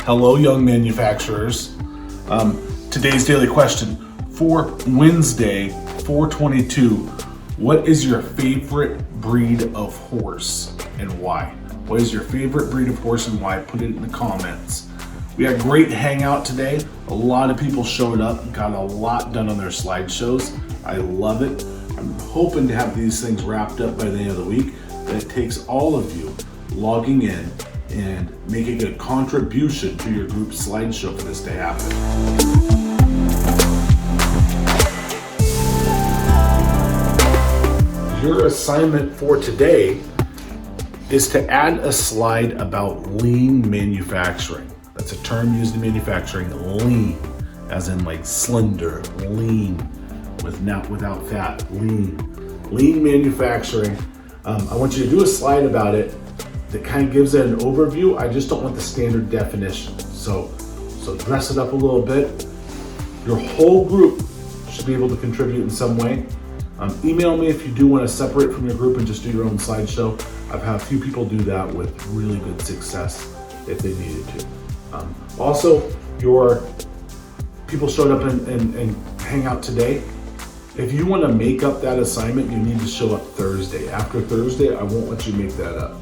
Hello, young manufacturers. Today's daily question for Wednesday, 4/22. What is your favorite breed of horse and why? What is your favorite breed of horse and why? Put it in the comments. We had a great hangout today. A lot of people showed up, got a lot done on their slideshows. I love it. I'm hoping to have these things wrapped up by the end of the week. But it takes all of you logging in and making a contribution to your group slideshow for this to happen. Your assignment for today is to add a slide about lean manufacturing. That's a term used in manufacturing, lean, as in like slender, lean, without fat, lean. Lean manufacturing. I want you to do a slide about it that kind of gives it an overview. I just don't want the standard definition. So dress it up a little bit. Your whole group should be able to contribute in some way. Email me if you do want to separate from your group and just do your own slideshow. I've had a few people do that with really good success if they needed to. Also, your people showed up and hang out today. If you want to make up that assignment, you need to show up Thursday. After Thursday, I won't let you make that up.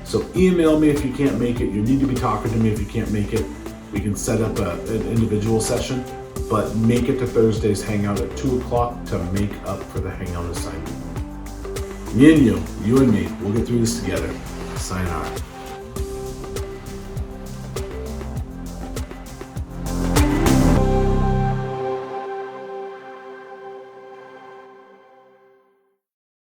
So email me if you can't make it. You need to be talking to me if you can't make it. We can set up an individual session, but make it to Thursday's hangout at 2 o'clock to make up for the hangout assignment. Me and you and me, we'll get through this together. Sayonara.